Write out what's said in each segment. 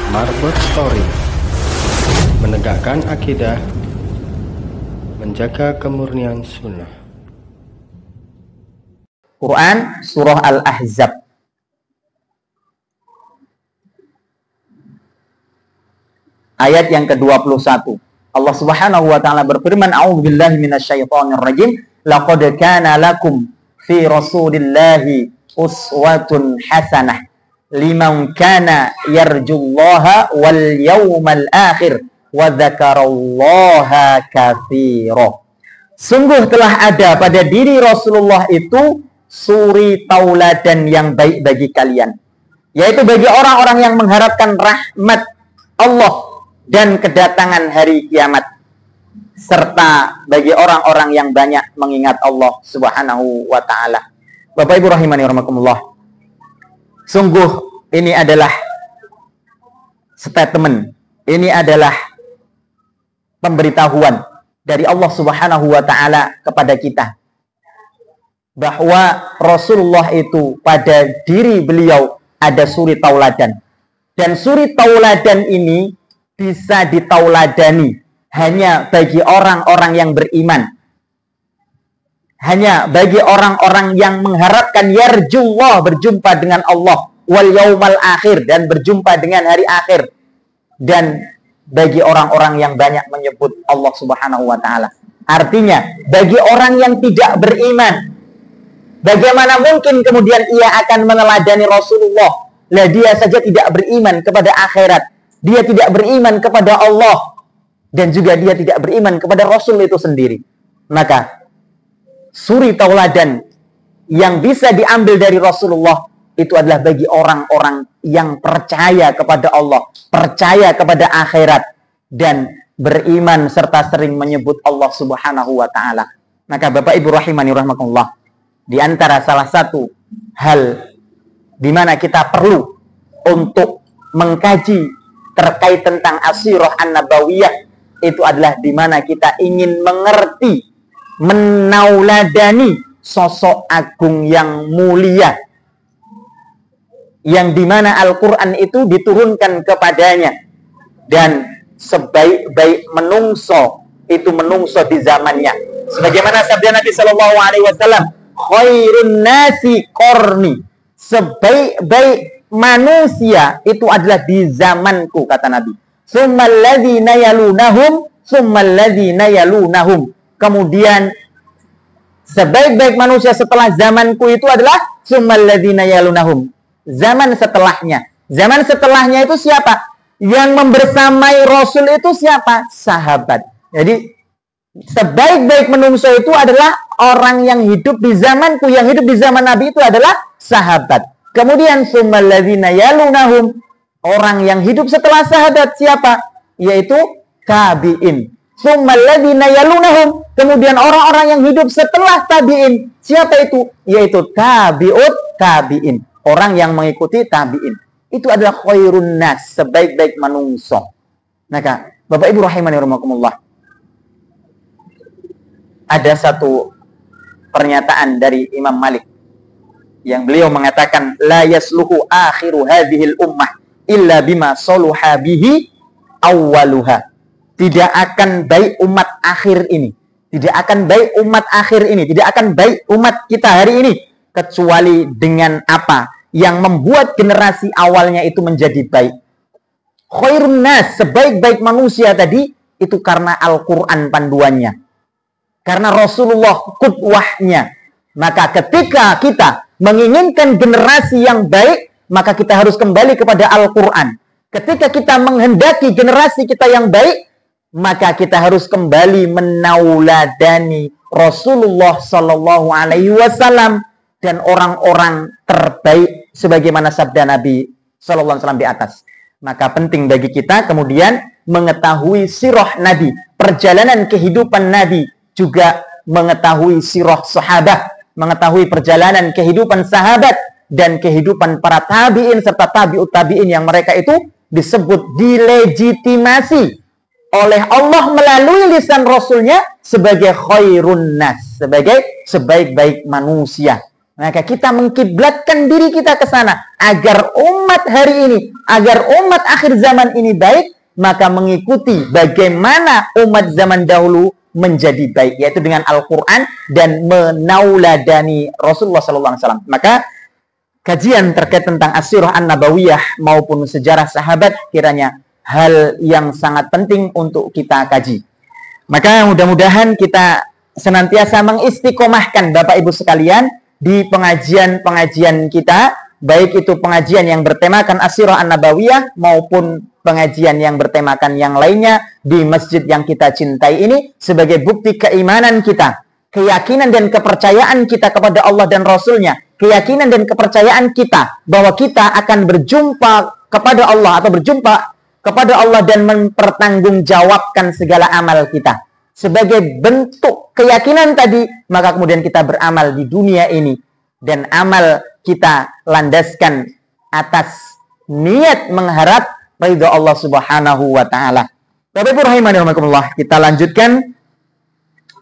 Marbot Story, menegakkan akidah, menjaga kemurnian sunnah. Quran Surah Al-Ahzab ayat yang ke-21. Allah Subhanahu wa taala berfirman, A'udzubillahi minasyaitonirrajim. Laqad kana lakum fi Rasulillahi uswatun hasanah liman kana yarjullaha wal yawmal akhir wa dzakarallaha katsira. Sungguh telah ada pada diri Rasulullah itu suri tauladan yang baik bagi kalian, yaitu bagi orang-orang yang mengharapkan rahmat Allah dan kedatangan hari kiamat, serta bagi orang-orang yang banyak mengingat Allah Subhanahu wa ta'ala. Bapak Ibu rahimani rahimakumullah, sungguh ini adalah statement, ini adalah pemberitahuan dari Allah Subhanahu wa ta'ala kepada kita, bahwa Rasulullah itu pada diri beliau ada suri tauladan. Dan suri tauladan ini bisa ditauladani hanya bagi orang-orang yang beriman, hanya bagi orang-orang yang mengharapkan yarjullah, berjumpa dengan Allah, wal yaumal akhir, dan berjumpa dengan hari akhir, dan bagi orang-orang yang banyak menyebut Allah Subhanahu wa ta'ala. Artinya bagi orang yang tidak beriman, bagaimana mungkin kemudian ia akan meneladani Rasulullah? Lah dia saja tidak beriman kepada akhirat, dia tidak beriman kepada Allah, dan juga dia tidak beriman kepada Rasul itu sendiri. Maka suri tauladan yang bisa diambil dari Rasulullah itu adalah bagi orang-orang yang percaya kepada Allah, percaya kepada akhirat, dan beriman serta sering menyebut Allah Subhanahu wa ta'ala. Maka Bapak Ibu rahimani rahimakumullah, di antara salah satu hal di mana kita perlu untuk mengkaji terkait tentang asirah an-nabawiyah, itu adalah di mana kita ingin mengerti, menauladani sosok agung yang mulia, yang di mana Al-Quran itu diturunkan kepadanya, dan sebaik-baik menungso itu menungso di zamannya. Sebagaimana sabda Nabi Shallallahu Alaihi Wasallam, khairun nasi qarni, sebaik-baik manusia itu adalah di zamanku, kata Nabi. Tsummal ladzina yalunahum, tsummal ladzina yalunahum. Kemudian sebaik-baik manusia setelah zamanku itu adalah tsummal ladzina yalunahum. Zaman setelahnya. Zaman setelahnya itu siapa? Yang membersamai Rasul itu siapa? Sahabat. Jadi sebaik-baik manusia itu adalah orang yang hidup di zamanku, yang hidup di zaman Nabi itu adalah sahabat. Kemudian tsummal ladzina yalunahum, orang yang hidup setelah sahabat siapa? Yaitu tabi'in. Tsummal ladzina yalunahum, kemudian orang-orang yang hidup setelah tabi'in siapa itu? Yaitu tabi'ut tabi'in, orang yang mengikuti tabi'in. Itu adalah khairun nas, sebaik-baik manusia. Maka Bapak Ibu rahimani rahimakumullah, ada satu pernyataan dari Imam Malik yang beliau mengatakan, la yasluhu akhiru hadhil ummah illa bima saluha bihi awwaluha. Tidak akan baik umat akhir ini, tidak akan baik umat akhir ini, tidak akan baik umat kita hari ini, kecuali dengan apa yang membuat generasi awalnya itu menjadi baik. Khairun nas, sebaik-baik manusia tadi, itu karena Al-Quran panduannya, karena Rasulullah qudwahnya. Maka ketika kita menginginkan generasi yang baik, maka kita harus kembali kepada Al-Quran. Ketika kita menghendaki generasi kita yang baik, maka kita harus kembali menauladani Rasulullah Sallallahu Alaihi Wasallam dan orang-orang terbaik sebagaimana sabda Nabi Sallallahu Alaihi Wasallam di atas. Maka penting bagi kita kemudian mengetahui sirah Nabi, perjalanan kehidupan Nabi, juga mengetahui sirah sahabat, mengetahui perjalanan kehidupan sahabat dan kehidupan para tabi'in serta tabi'ut tabi'in yang mereka itu disebut dilegitimasi oleh Allah melalui lisan Rasulnya sebagai khairun nas, sebagai sebaik-baik manusia. Maka kita mengkiblatkan diri kita ke sana. agar umat hari ini, agar umat akhir zaman ini baik, maka mengikuti bagaimana umat zaman dahulu menjadi baik, yaitu dengan Al-Quran dan menauladani Rasulullah SAW. Maka kajian terkait tentang As-Sirah An-Nabawiyah maupun sejarah sahabat kiranya hal yang sangat penting untuk kita kaji. Maka mudah-mudahan kita senantiasa mengistiqomahkan Bapak Ibu sekalian di pengajian-pengajian kita, baik itu pengajian yang bertemakan As-Sirah An-Nabawiyah maupun pengajian yang bertemakan yang lainnya di masjid yang kita cintai ini, sebagai bukti keimanan kita, keyakinan dan kepercayaan kita kepada Allah dan Rasul-Nya, keyakinan dan kepercayaan kita bahwa kita akan berjumpa kepada Allah atau berjumpa kepada Allah dan mempertanggungjawabkan segala amal kita. Sebagai bentuk keyakinan tadi, maka kemudian kita beramal di dunia ini, dan amal kita landaskan atas niat mengharap ridha Allah Subhanahu wa taala. Bapak Ibu rahimani rahimakumullah, kita lanjutkan.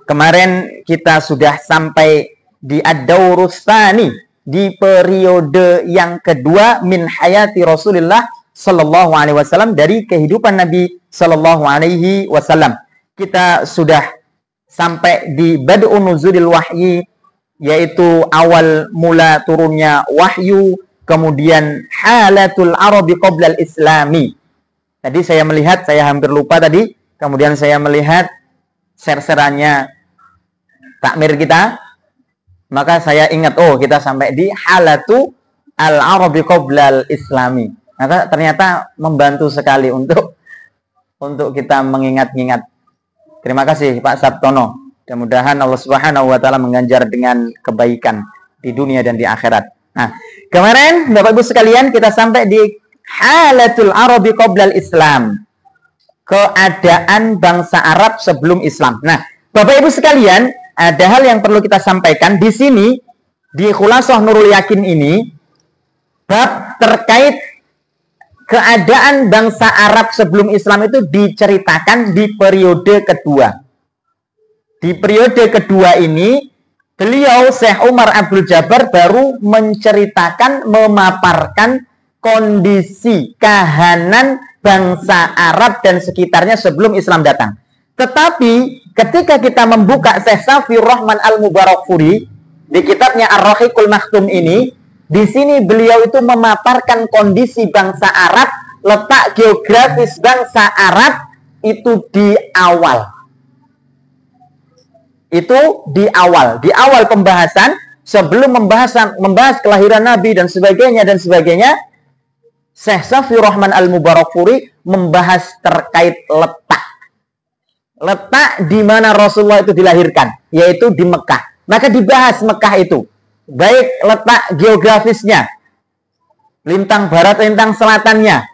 Kemarin kita sudah sampai di ad-daurus tsani, di periode yang kedua min hayati Rasulullah sallallahu alaihi wasallam, dari kehidupan Nabi sallallahu alaihi wasallam. Kita sudah sampai di bad'un nuzulil wahyi, yaitu awal mula turunnya wahyu, kemudian halatul arabi qoblal islami. Tadi saya melihat, saya hampir lupa tadi, kemudian saya melihat ser-serannya takmir kita, maka saya ingat, oh kita sampai di halatu al arabi qoblal islami. Maka ternyata membantu sekali untuk kita mengingat-ingat. Terima kasih Pak Sabtono. Mudah-mudahan Allah Subhanahu wa taala mengganjar dengan kebaikan di dunia dan di akhirat. Nah, kemarin Bapak Ibu sekalian kita sampai di halatul arabi qoblal islam, keadaan bangsa Arab sebelum Islam. Nah, Bapak Ibu sekalian, ada hal yang perlu kita sampaikan di sini di Khulasah Nurul Yakin ini, bab terkait keadaan bangsa Arab sebelum Islam itu diceritakan di periode kedua. Di periode kedua ini, beliau Syekh Umar Abdul Jabbar baru menceritakan, memaparkan kondisi kahanan bangsa Arab dan sekitarnya sebelum Islam datang. Tetapi ketika kita membuka Syekh Safiur Rahman Al-Mubarakfuri di kitabnya Ar-Rahiqul Maktum ini, di sini beliau itu memaparkan kondisi bangsa Arab, letak geografis bangsa Arab itu di awal. Itu di awal pembahasan, sebelum membahas kelahiran Nabi dan sebagainya, Syekh Safiur Rahman Al-Mubarakfuri membahas terkait letak di mana Rasulullah itu dilahirkan, yaitu di Mekah. Maka dibahas Mekah itu, baik letak geografisnya, lintang barat, lintang selatannya,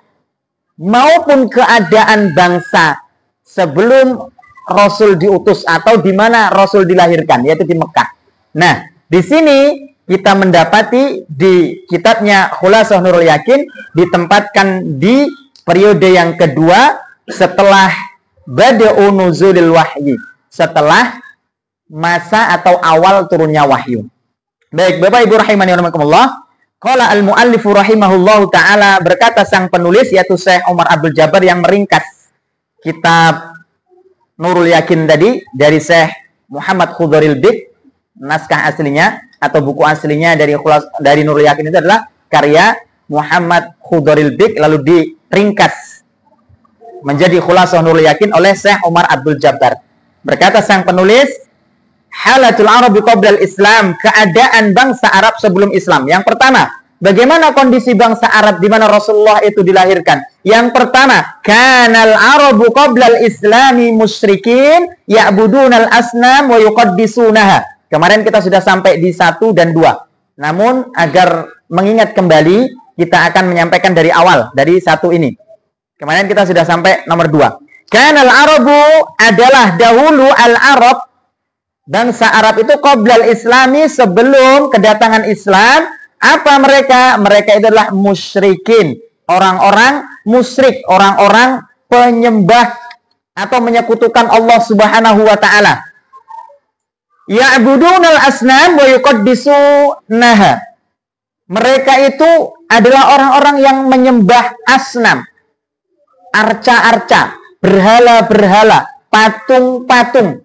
maupun keadaan bangsa sebelum Rasul diutus atau di mana Rasul dilahirkan, yaitu di Mekah. Nah, di sini kita mendapati di kitabnya Khulasah Nurul Yakin ditempatkan di periode yang kedua setelah bad'un nuzulil wahyi, setelah masa atau awal turunnya wahyu. Baik, Bapak Ibu rahimani rahimakumullah, qala al-muallifu rahimahullahu taala, berkata sang penulis yaitu Syekh Umar Abdul Jabbar yang meringkas kitab Nurul Yakin tadi dari Syekh Muhammad Khudharil Bik. Naskah aslinya atau buku aslinya dari Nurul Yakin itu adalah karya Muhammad Khudharil Bik, lalu diringkas menjadi Khulasah Nurul Yakin oleh Syekh Umar Abdul Jabbar. Berkata sang penulis, halatul arabi qoblal islam, keadaan bangsa Arab sebelum Islam. Yang pertama, bagaimana kondisi bangsa Arab di mana Rasulullah itu dilahirkan? Yang pertama, kanal arabu qoblal islami musyrikin ya'budunal asnam wa yuqaddisunaha. Kemarin kita sudah sampai di 1 dan 2. Namun agar mengingat kembali, kita akan menyampaikan dari awal, dari 1 ini. Kemarin kita sudah sampai nomor 2. Kanal arabu adalah dahulu al-arab, bangsa Arab itu qoblal islami, sebelum kedatangan Islam. Apa mereka? Mereka itu adalah musyrikin, orang-orang musyrik, orang-orang penyembah atau menyekutukan Allah Subhanahu wa taala. Ya'budunal asnam wa yuqaddisunaha. Mereka itu adalah orang-orang yang menyembah asnam, arca-arca, berhala-berhala, patung-patung.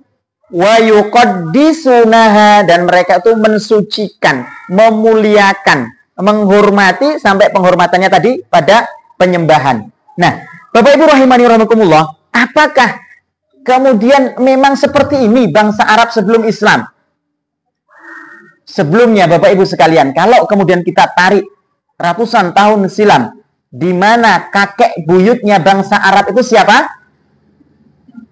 Wa yuqaddisunaha, dan mereka itu mensucikan, memuliakan, menghormati sampai penghormatannya tadi pada penyembahan. Nah, Bapak Ibu rahimani rahimakumullah, apakah kemudian memang seperti ini bangsa Arab sebelum Islam? Sebelumnya Bapak Ibu sekalian, kalau kemudian kita tarik ratusan tahun silam, di mana kakek buyutnya bangsa Arab itu siapa?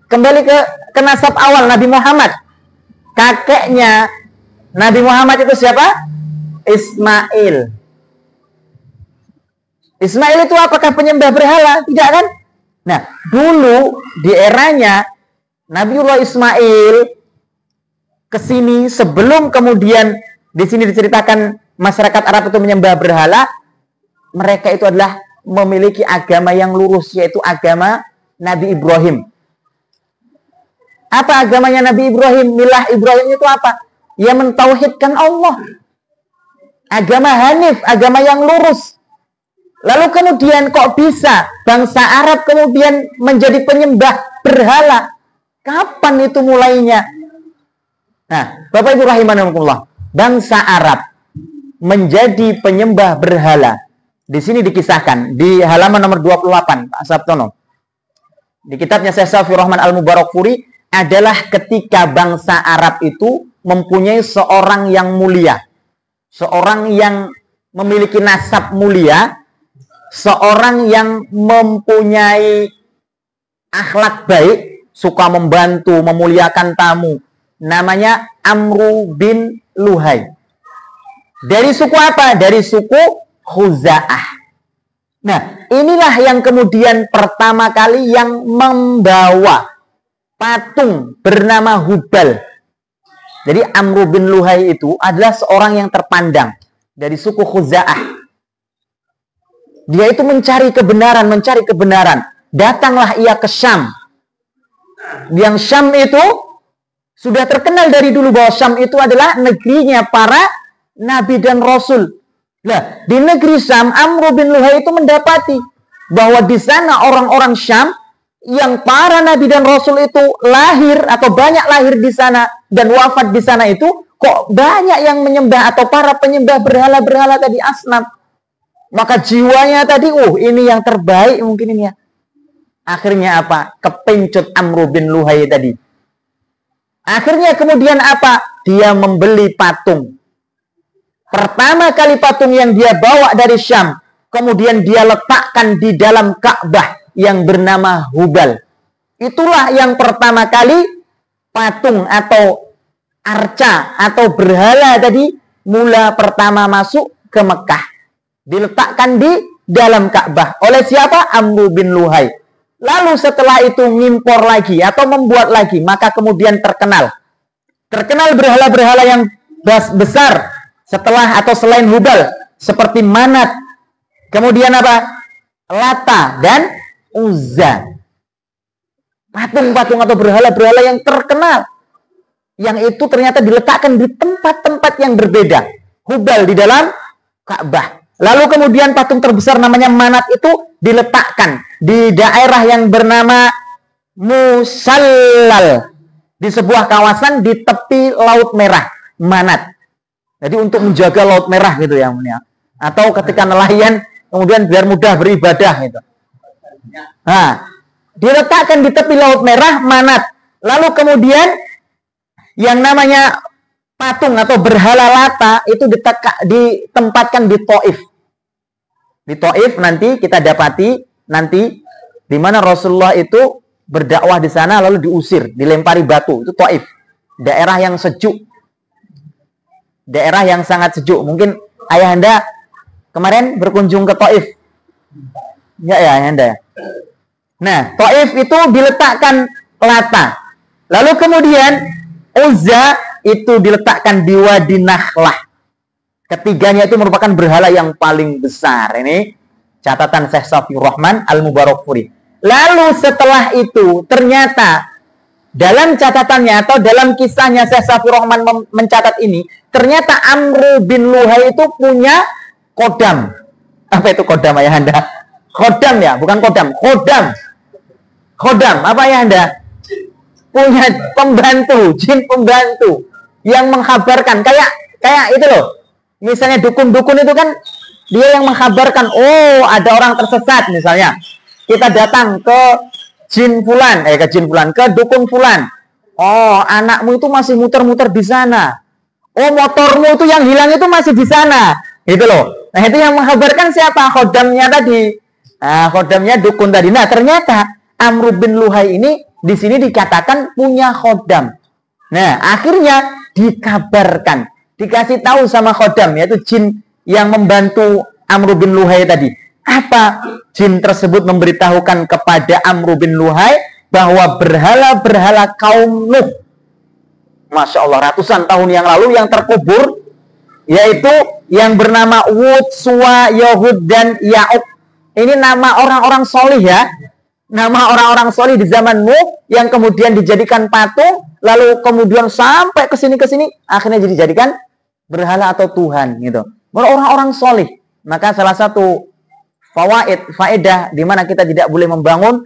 Kembali ke nasab awal Nabi Muhammad. Kakeknya Nabi Muhammad itu siapa? Ismail. Ismail itu apakah penyembah berhala? Tidak kan? Nah, dulu di eranya Nabiullah Ismail ke sini, sebelum kemudian di sini diceritakan masyarakat Arab itu menyembah berhala, mereka itu adalah memiliki agama yang lurus, yaitu agama Nabi Ibrahim. Apa agamanya Nabi Ibrahim? Milah Ibrahim itu apa? Ya mentauhidkan Allah. Agama Hanif, agama yang lurus. Lalu kemudian kok bisa bangsa Arab kemudian menjadi penyembah berhala? Kapan itu mulainya? Nah, Bapak Ibu rahimankumullah, bangsa Arab menjadi penyembah berhala. Di sini dikisahkan di halaman nomor 28, Pak Sabtono. Di kitabnya Syekh Safi Rahman Al-Mubarakfuri, adalah ketika bangsa Arab itu mempunyai seorang yang mulia, seorang yang memiliki nasab mulia, seorang yang mempunyai akhlak baik, suka membantu, memuliakan tamu. Namanya Amru bin Luhai. Dari suku apa? Dari suku Khuza'ah. Nah, inilah yang kemudian pertama kali yang membawa patung bernama Hubal. Jadi Amru bin Luhai itu adalah seorang yang terpandang dari suku Khuza'ah. Dia itu mencari kebenaran. Datanglah ia ke Syam. Yang Syam itu sudah terkenal dari dulu bahwa Syam itu adalah negerinya para nabi dan rasul. Nah, di negeri Syam, Amru bin Luhai itu mendapati bahwa di sana orang-orang Syam yang para nabi dan rasul itu lahir atau banyak lahir di sana dan wafat di sana itu, kok banyak yang menyembah atau para penyembah berhala-berhala tadi, asnam. Maka jiwanya tadi, ini yang terbaik mungkin ini ya. Akhirnya apa? Kepencut Amru bin Luhai tadi. Akhirnya kemudian apa? Dia membeli patung. Pertama kali patung yang dia bawa dari Syam, kemudian dia letakkan di dalam Ka'bah yang bernama Hubal. Itulah yang pertama kali patung atau arca atau berhala tadi mula pertama masuk ke Mekah. Diletakkan di dalam Ka'bah. Oleh siapa? Amru bin Luhai. Lalu setelah itu ngimpor lagi atau membuat lagi, maka kemudian terkenal. Terkenal berhala-berhala yang besar setelah atau selain Hubal, seperti Manat. Kemudian apa? Lata dan Uzza. Patung-patung atau berhala-berhala yang terkenal. Yang itu ternyata diletakkan di tempat-tempat yang berbeda. Hubal di dalam Ka'bah. Lalu kemudian patung terbesar namanya Manat itu diletakkan di daerah yang bernama Musallal. Di sebuah kawasan di tepi Laut Merah. Manat. Jadi untuk menjaga Laut Merah gitu ya. Atau ketika nelayan kemudian biar mudah beribadah gitu. Nah, diletakkan di tepi Laut Merah, Manat. Lalu kemudian yang namanya patung atau berhala Lata itu ditempatkan di Taif. Di Taif nanti kita dapati nanti di mana Rasulullah itu berdakwah di sana lalu diusir, dilempari batu. Itu Taif. Daerah yang sejuk. Daerah yang sangat sejuk. Mungkin ayahanda kemarin berkunjung ke Taif. Ya ayahanda. Nah, Taif itu diletakkan Lata. Lalu kemudian Uzza itu diletakkan di Wadi Nakhlah. Ketiganya itu merupakan berhala yang paling besar. Ini catatan Syekh Safi Rahman Al-Mubarakfuri. Lalu setelah itu ternyata dalam catatannya atau dalam kisahnya Syekh Safi Rahman mencatat ini, ternyata Amru bin Luhai itu punya kodam. Apa itu kodam ayah anda? Kodam ya, bukan kodam. Kodam. Kodam, apa ayah anda? Punya pembantu, jin pembantu yang menghabarkan. Kayak itu loh. Misalnya dukun-dukun itu kan dia yang menghabarkan, oh ada orang tersesat misalnya. Kita datang ke jin fulan, ke dukun fulan. Oh, anakmu itu masih muter-muter di sana. Oh, motormu itu yang hilang itu masih di sana. Gitu loh. Nah, itu yang menghabarkan siapa? Khodamnya tadi. Nah, khodamnya dukun tadi. Nah, ternyata Amr bin Luhai ini di sini dikatakan punya khodam. Nah, akhirnya dikabarkan, dikasih tahu sama khodam, yaitu jin yang membantu Amr bin Luhai tadi. Apa? Jin tersebut memberitahukan kepada Amr bin Luhai bahwa berhala-berhala kaum Nuh, Masya Allah, ratusan tahun yang lalu yang terkubur, yaitu yang bernama Wud, Suwa, Yahud, dan Ya'ub. Ini nama orang-orang solih ya. Nama orang-orang solih di zaman Nuh yang kemudian dijadikan patung, lalu kemudian sampai ke sini akhirnya dijadikan berhala atau Tuhan gitu. Orang-orang solih. Maka salah satu faedah di mana kita tidak boleh membangun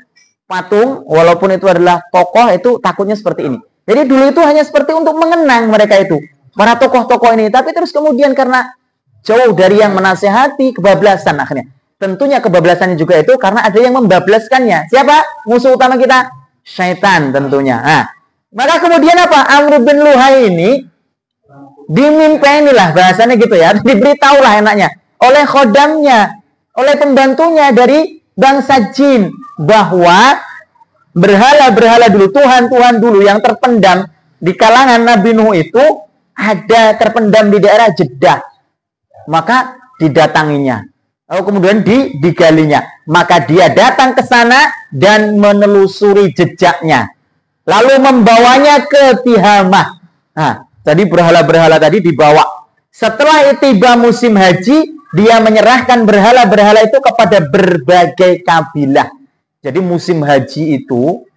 patung walaupun itu adalah tokoh, itu takutnya seperti ini. Jadi dulu itu hanya seperti untuk mengenang mereka itu, para tokoh-tokoh ini, tapi terus kemudian karena jauh dari yang menasehati, kebablasan akhirnya. Tentunya kebablasannya juga itu karena ada yang membablaskannya. Siapa? Musuh utama kita? Syaitan tentunya. Nah, maka kemudian apa? Amr bin Luhai ini dimimpeni lah bahasanya gitu ya. Diberitahu lah enaknya oleh khodamnya, oleh pembantunya dari bangsa jin, bahwa berhala-berhala dulu, Tuhan-Tuhan dulu yang terpendam di kalangan Nabi Nuh itu ada terpendam di daerah Jeddah. Maka didatanginya. Lalu kemudian digalinya. Maka dia datang ke sana dan menelusuri jejaknya. Lalu membawanya ke Tihamah. Nah, tadi berhala-berhala tadi dibawa. Setelah tiba musim haji, dia menyerahkan berhala-berhala itu kepada berbagai kabilah. Jadi musim haji itu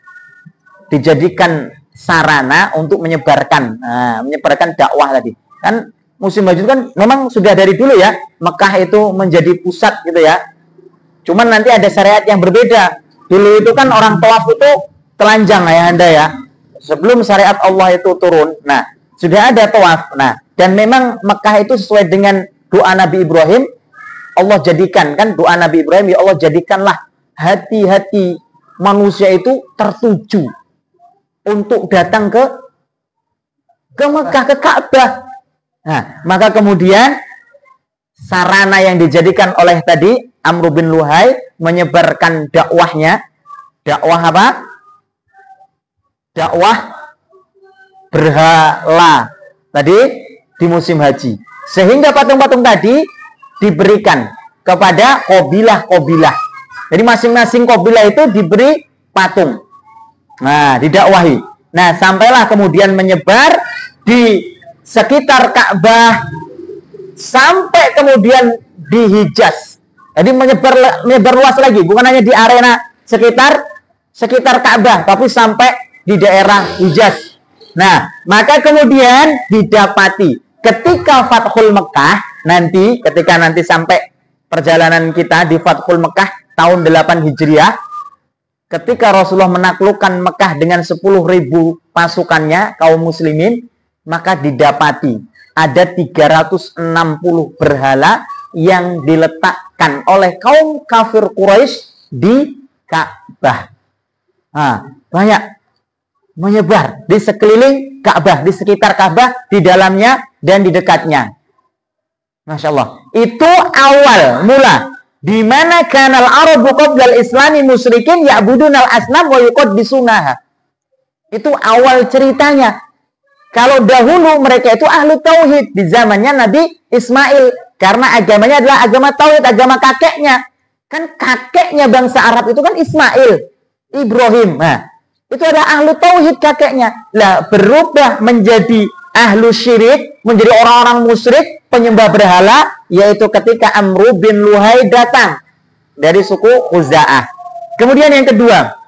dijadikan sarana untuk menyebarkan dakwah tadi. Kan musim haji itu kan memang sudah dari dulu ya, Mekah itu menjadi pusat gitu ya. Cuman nanti ada syariat yang berbeda. Dulu itu kan orang tawaf itu telanjang ya Anda ya. Sebelum syariat Allah itu turun. Nah, sudah ada tawaf. Nah, dan memang Mekah itu sesuai dengan doa Nabi Ibrahim. Allah jadikan, kan doa Nabi Ibrahim, ya Allah jadikanlah hati-hati manusia itu tertuju untuk datang ke Mekah, ke Ka'bah. Nah, maka kemudian sarana yang dijadikan oleh tadi Amr bin Luhai menyebarkan dakwahnya. Dakwah apa? Dakwah berhala tadi di musim haji. Sehingga patung-patung tadi diberikan kepada kabilah-kabilah. Jadi masing-masing kabilah itu diberi patung. Nah, didakwahi. Nah, sampailah kemudian menyebar di sekitar Ka'bah sampai kemudian di Hijaz. Jadi menyebar luas lagi, bukan hanya di arena sekitar Ka'bah, tapi sampai di daerah Hijaz. Nah, maka kemudian didapati ketika Fathul Mekah nanti, ketika nanti sampai perjalanan kita di Fathul Mekah tahun 8 Hijriah, ketika Rasulullah menaklukkan Mekah dengan 10.000 pasukannya kaum muslimin, maka didapati ada 360 berhala yang diletakkan oleh kaum kafir Quraisy di Ka'bah. Nah, banyak menyebar di sekeliling Ka'bah, di sekitar Ka'bah, di dalamnya dan di dekatnya. Masya Allah. Itu awal mula di mana kanal Arabu qabla al-Islami musyrikin ya'budunal asnam wa yuqaddisunaha. Itu awal ceritanya. Kalau dahulu mereka itu ahlu tauhid di zamannya Nabi Ismail, karena agamanya adalah agama tauhid, agama kakeknya. Kan kakeknya bangsa Arab itu kan Ismail, Ibrahim. Nah, itu adalah ahlu tauhid kakeknya. Lah berubah menjadi ahlu syirik, menjadi orang-orang musyrik, penyembah berhala, yaitu ketika Amr bin Luhai datang dari suku Khuza'ah. Kemudian yang kedua,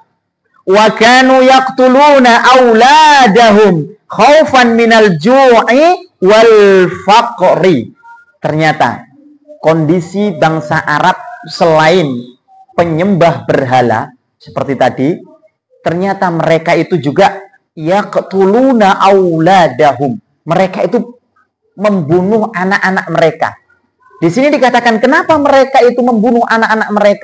wa kanu yaqtuluna auladahum khaufan minal ju'i wal faqri. Ternyata kondisi bangsa Arab selain penyembah berhala seperti tadi, ternyata mereka itu juga yaqtuluna auladahum. Mereka itu membunuh anak-anak mereka. Di sini dikatakan kenapa mereka itu membunuh anak-anak mereka?